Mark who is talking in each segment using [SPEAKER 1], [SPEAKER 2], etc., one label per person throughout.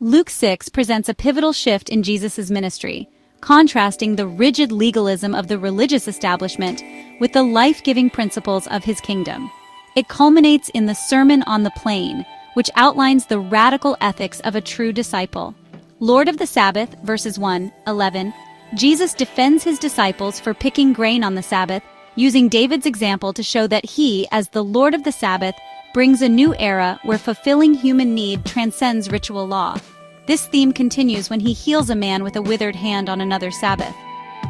[SPEAKER 1] Luke 6 presents a pivotal shift in Jesus' ministry, contrasting the rigid legalism of the religious establishment with the life-giving principles of his kingdom. It culminates in the Sermon on the Plain, which outlines the radical ethics of a true disciple. Lord of the Sabbath, verses 1-11, Jesus defends his disciples for picking grain on the Sabbath, using David's example to show that he, as the Lord of the Sabbath, brings a new era where fulfilling human need transcends ritual law. This theme continues when he heals a man with a withered hand on another Sabbath.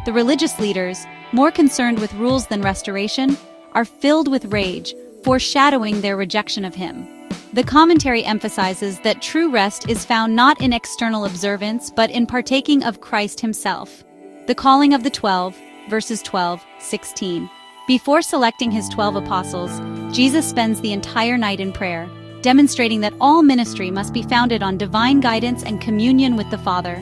[SPEAKER 1] The religious leaders, more concerned with rules than restoration, are filled with rage, foreshadowing their rejection of him. The commentary emphasizes that true rest is found not in external observance but in partaking of Christ himself. The calling of the 12, verses 12-16. Before selecting his 12 apostles, Jesus spends the entire night in prayer, demonstrating that all ministry must be founded on divine guidance and communion with the Father.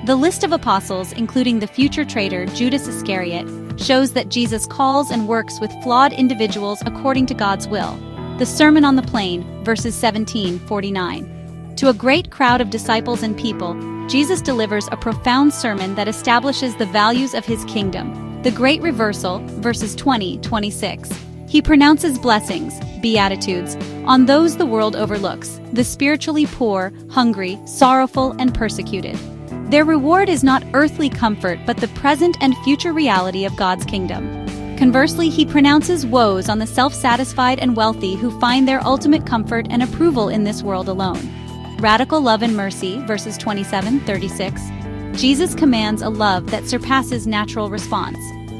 [SPEAKER 1] The list of apostles, including the future traitor Judas Iscariot, shows that Jesus calls and works with flawed individuals according to God's will. The Sermon on the Plain, verses 17-49. To a great crowd of disciples and people, Jesus delivers a profound sermon that establishes the values of his kingdom. The Great Reversal, verses 20-26. He pronounces blessings, beatitudes, on those the world overlooks, the spiritually poor, hungry, sorrowful, and persecuted. Their reward is not earthly comfort but the present and future reality of God's kingdom. Conversely, he pronounces woes on the self-satisfied and wealthy who find their ultimate comfort and approval in this world alone. Radical love and mercy, verses 27-36. Jesus commands a love that surpasses natural response,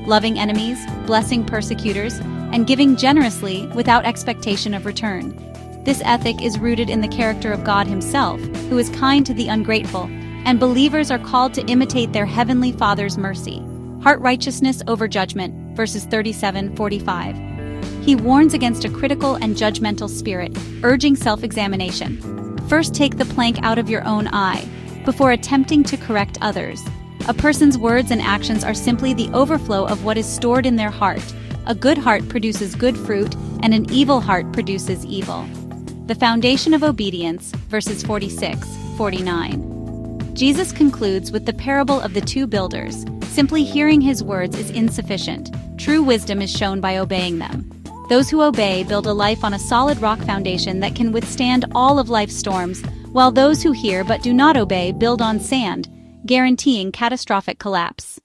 [SPEAKER 1] loving enemies, blessing persecutors, and giving generously without expectation of return. This ethic is rooted in the character of God himself, who is kind to the ungrateful, and believers are called to imitate their heavenly Father's mercy. Heart righteousness over judgment, verses 37-45. He warns against a critical and judgmental spirit, urging self-examination. First, take the plank out of your own eye, before attempting to correct others. A person's words and actions are simply the overflow of what is stored in their heart. A good heart produces good fruit, and an evil heart produces evil. The foundation of obedience, verses 46-49. Jesus concludes with the parable of the two builders. Simply hearing his words is insufficient. True wisdom is shown by obeying them. Those who obey build a life on a solid rock foundation that can withstand all of life's storms, while those who hear but do not obey build on sand, guaranteeing catastrophic collapse.